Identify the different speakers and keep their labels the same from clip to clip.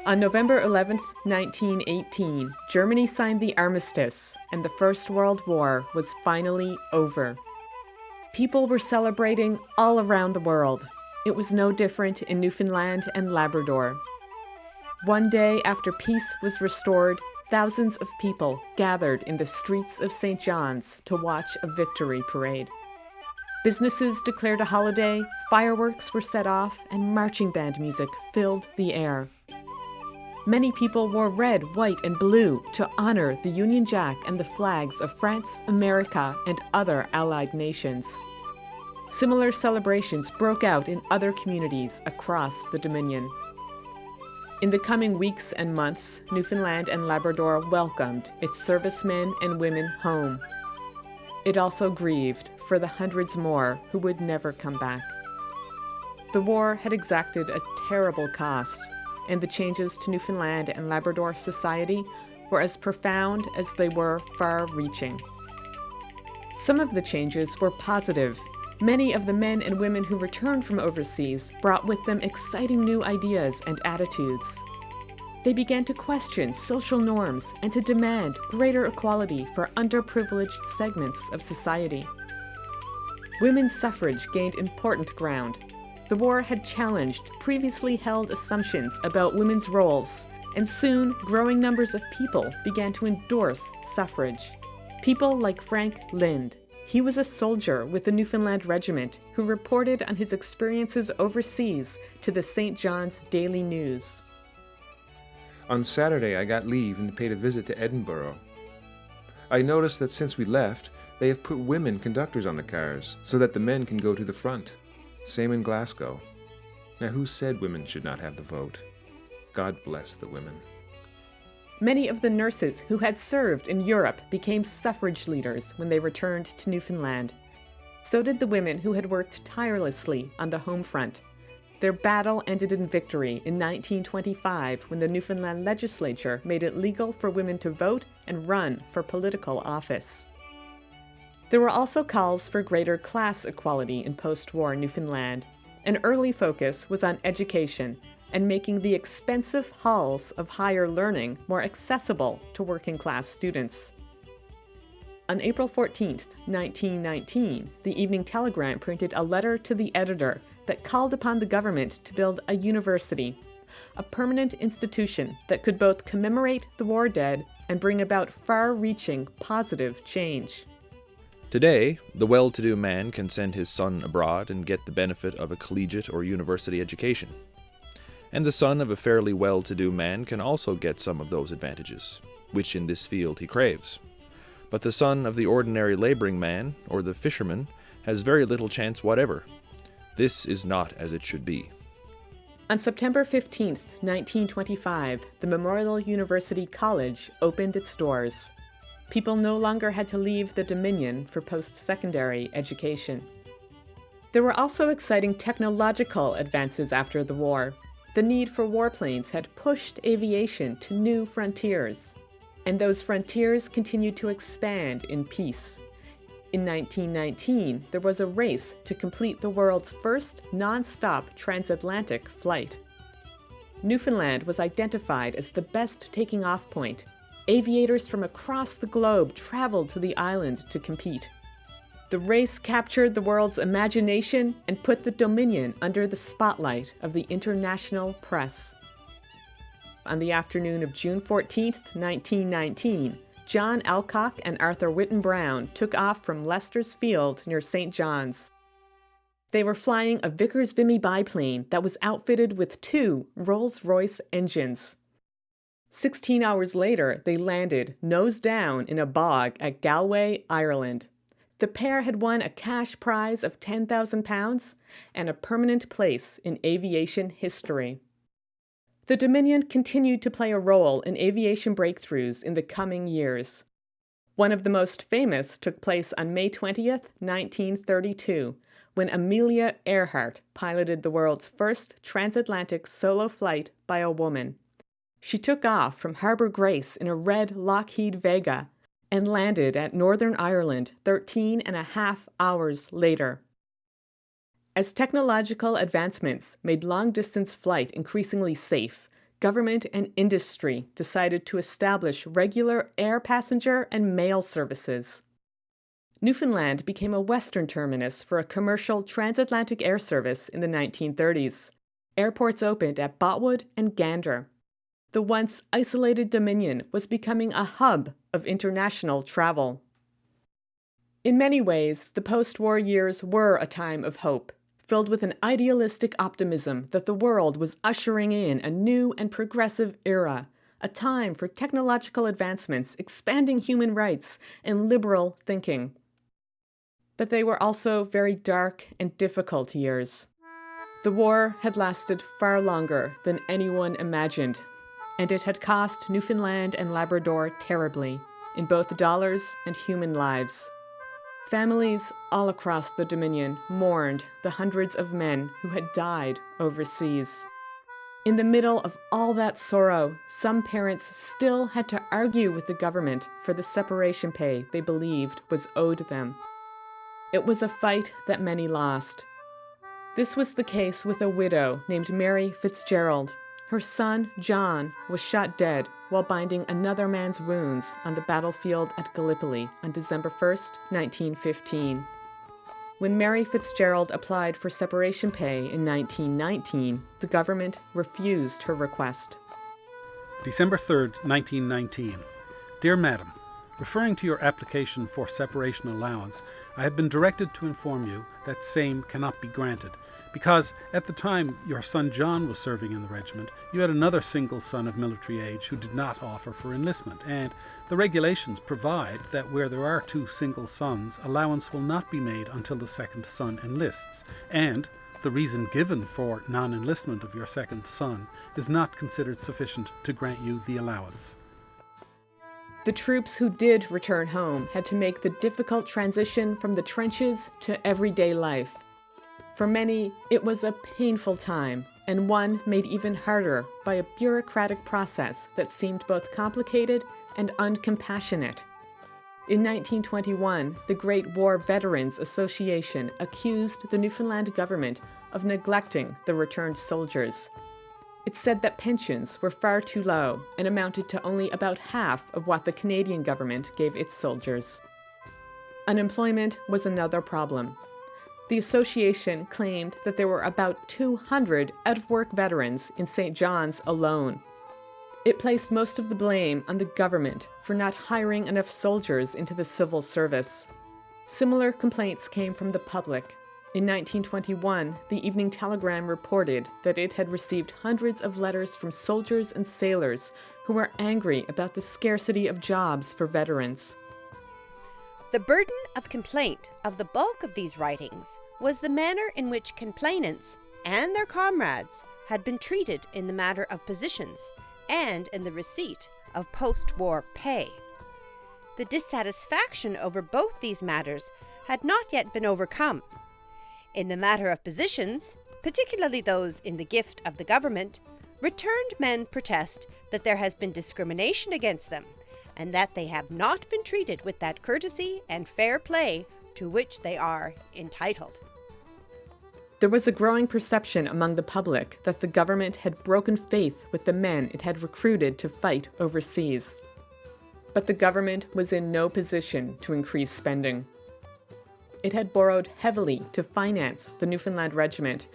Speaker 1: On November 11, 1918, Germany signed the Armistice, and the First World War was finally over. People were celebrating all around the world. It was no different in Newfoundland and Labrador. One day after peace was restored, thousands of people gathered in the streets of St. John's to watch a victory parade. Businesses declared a holiday, fireworks were set off, and marching band music filled the air. Many people wore red, white, and blue to honor the Union Jack and the flags of France, America, and other Allied nations. Similar celebrations broke out in other communities across the Dominion. In the coming weeks and months, Newfoundland and Labrador welcomed its servicemen and women home. It also grieved for the hundreds more who would never come back. The war had exacted a terrible cost, and the changes to Newfoundland and Labrador society were as profound as they were far-reaching. Some of the changes were positive. Many of the men and women who returned from overseas brought with them exciting new ideas and attitudes. They began to question social norms and to demand greater equality for underprivileged segments of society. Women's suffrage gained important ground. The war had challenged previously held assumptions about women's roles, and soon growing numbers of people began to endorse suffrage. People like Frank Lind. He was a soldier with the Newfoundland Regiment who reported on his experiences overseas to the St. John's Daily News.
Speaker 2: On Saturday, I got leave and paid a visit to Edinburgh. I noticed that since we left, they have put women conductors on the cars so that the men can go to the front. Same in Glasgow. Now, who said women should not have the vote? God bless the women.
Speaker 1: Many of the nurses who had served in Europe became suffrage leaders when they returned to Newfoundland. So did the women who had worked tirelessly on the home front. Their battle ended in victory in 1925 when the Newfoundland legislature made it legal for women to vote and run for political office. There were also calls for greater class equality in post-war Newfoundland. An early focus was on education and making the expensive halls of higher learning more accessible to working-class students. On April 14, 1919, the Evening Telegram printed a letter to the editor that called upon the government to build a university, a permanent institution that could both commemorate the war dead and bring about far-reaching positive change.
Speaker 3: Today, the well-to-do man can send his son abroad and get the benefit of a collegiate or university education. And the son of a fairly well-to-do man can also get some of those advantages, which in this field he craves. But the son of the ordinary laboring man, or the fisherman, has very little chance whatever. This is not as it should be.
Speaker 1: On September 15, 1925, the Memorial University College opened its doors. People no longer had to leave the Dominion for post-secondary education. There were also exciting technological advances after the war. The need for warplanes had pushed aviation to new frontiers, and those frontiers continued to expand in peace. In 1919, there was a race to complete the world's first non-stop transatlantic flight. Newfoundland was identified as the best taking-off point. Aviators from across the globe traveled to the island to compete. The race captured the world's imagination and put the Dominion under the spotlight of the international press. On the afternoon of June 14, 1919, John Alcock and Arthur Whitten Brown took off from Lester's Field near St. John's. They were flying a Vickers Vimy biplane that was outfitted with 2 Rolls-Royce engines. 16 hours later, they landed, nose down, in a bog at Galway, Ireland. The pair had won a cash prize of £10,000 and a permanent place in aviation history. The Dominion continued to play a role in aviation breakthroughs in the coming years. One of the most famous took place on May 20th, 1932, when Amelia Earhart piloted the world's first transatlantic solo flight by a woman. She took off from Harbour Grace in a red Lockheed Vega and landed at Northern Ireland 13.5 hours later. As technological advancements made long-distance flight increasingly safe, government and industry decided to establish regular air passenger and mail services. Newfoundland became a western terminus for a commercial transatlantic air service in the 1930s. Airports opened at Botwood and Gander. The once isolated Dominion was becoming a hub of international travel. In many ways, the post-war years were a time of hope, filled with an idealistic optimism that the world was ushering in a new and progressive era, a time for technological advancements, expanding human rights, and liberal thinking. But they were also very dark and difficult years. The war had lasted far longer than anyone imagined, and it had cost Newfoundland and Labrador terribly, in both dollars and human lives. Families all across the Dominion mourned the hundreds of men who had died overseas. In the middle of all that sorrow, some parents still had to argue with the government for the separation pay they believed was owed them. It was a fight that many lost. This was the case with a widow named Mary Fitzgerald. Her son, John, was shot dead while binding another man's wounds on the battlefield at Gallipoli on December 1, 1915. When Mary Fitzgerald applied for separation pay in 1919, the government refused her request.
Speaker 4: December 3rd, 1919. Dear Madam, referring to your application for separation allowance, I have been directed to inform you that same cannot be granted, because at the time your son John was serving in the regiment, you had another single son of military age who did not offer for enlistment, and the regulations provide that where there are two single sons, allowance will not be made until the second son enlists, and the reason given for non-enlistment of your second son is not considered sufficient to grant you the allowance.
Speaker 1: The troops who did return home had to make the difficult transition from the trenches to everyday life. For many, it was a painful time, and one made even harder by a bureaucratic process that seemed both complicated and uncompassionate. In 1921, the Great War Veterans Association accused the Newfoundland government of neglecting the returned soldiers. It said that pensions were far too low and amounted to only about half of what the Canadian government gave its soldiers. Unemployment was another problem. The association claimed that there were about 200 out-of-work veterans in St. John's alone. It placed most of the blame on the government for not hiring enough soldiers into the civil service. Similar complaints came from the public. In 1921, the Evening Telegram reported that it had received hundreds of letters from soldiers and sailors who were angry about the scarcity of jobs for veterans.
Speaker 5: The burden of complaint of the bulk of these writings was the manner in which complainants and their comrades had been treated in the matter of positions and in the receipt of post-war pay. The dissatisfaction over both these matters had not yet been overcome. In the matter of positions, particularly those in the gift of the government, returned men protest that there has been discrimination against them, and that they have not been treated with that courtesy and fair play to which they are entitled.
Speaker 1: There was a growing perception among the public that the government had broken faith with the men it had recruited to fight overseas. But the government was in no position to increase spending. It had borrowed heavily to finance the Newfoundland Regiment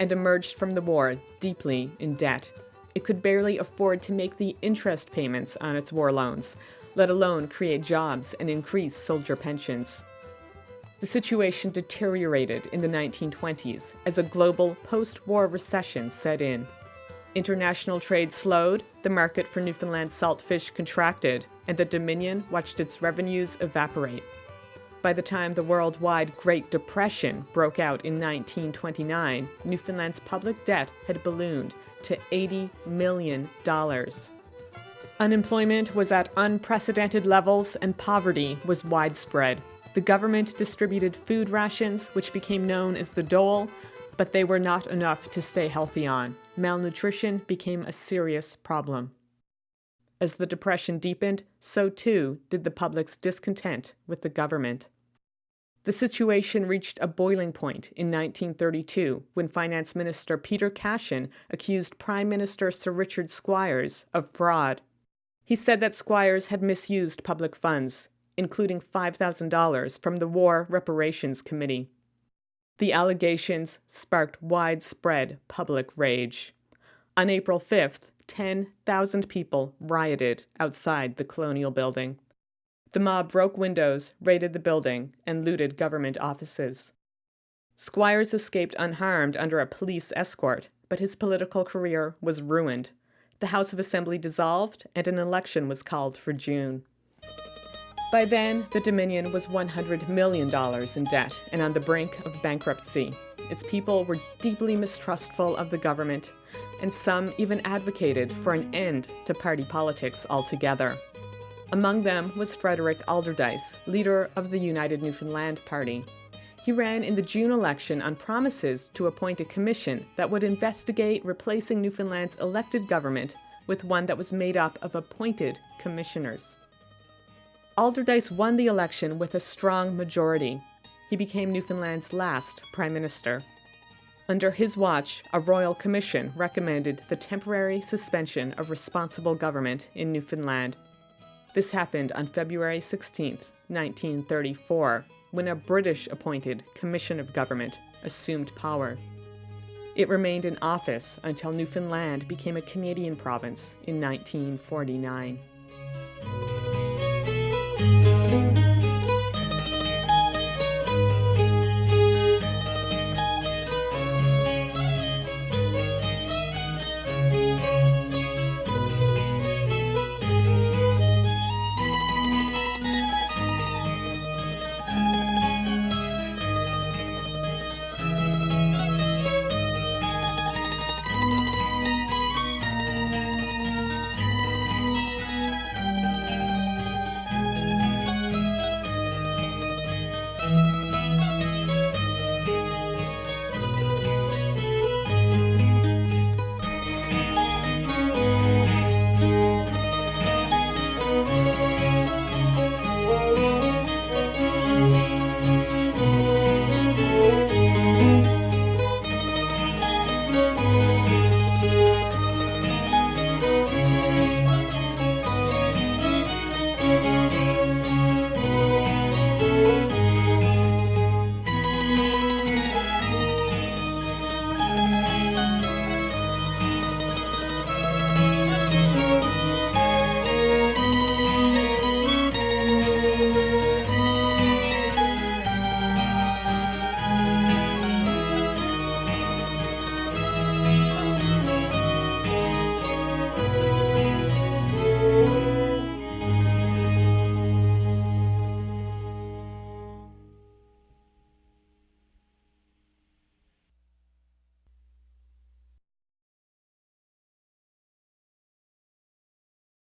Speaker 1: and emerged from the war deeply in debt. It could barely afford to make the interest payments on its war loans, let alone create jobs and increase soldier pensions. The situation deteriorated in the 1920s as a global post-war recession set in. International trade slowed, the market for Newfoundland salt fish contracted, and the Dominion watched its revenues evaporate. By the time the worldwide Great Depression broke out in 1929, Newfoundland's public debt had ballooned to $80 million. Unemployment was at unprecedented levels and poverty was widespread. The government distributed food rations, which became known as the dole, but they were not enough to stay healthy on. Malnutrition became a serious problem. As the Depression deepened, so too did the public's discontent with the government. The situation reached a boiling point in 1932 when Finance Minister Peter Cashin accused Prime Minister Sir Richard Squires of fraud. He said that Squires had misused public funds, including $5,000 from the War Reparations Committee. The allegations sparked widespread public rage. On April 5th, 10,000 people rioted outside the Colonial Building. The mob broke windows, raided the building, and looted government offices. Squires escaped unharmed under a police escort, but his political career was ruined. The House of Assembly dissolved, and an election was called for June. By then, the Dominion was $100 million in debt and on the brink of bankruptcy. Its people were deeply mistrustful of the government, and some even advocated for an end to party politics altogether. Among them was Frederick Alderdice, leader of the United Newfoundland Party. He ran in the June election on promises to appoint a commission that would investigate replacing Newfoundland's elected government with one that was made up of appointed commissioners. Alderdice won the election with a strong majority. He became Newfoundland's last prime minister. Under his watch, a royal commission recommended the temporary suspension of responsible government in Newfoundland. This happened on February 16, 1934, when a British-appointed Commission of Government assumed power. It remained in office until Newfoundland became a Canadian province in 1949.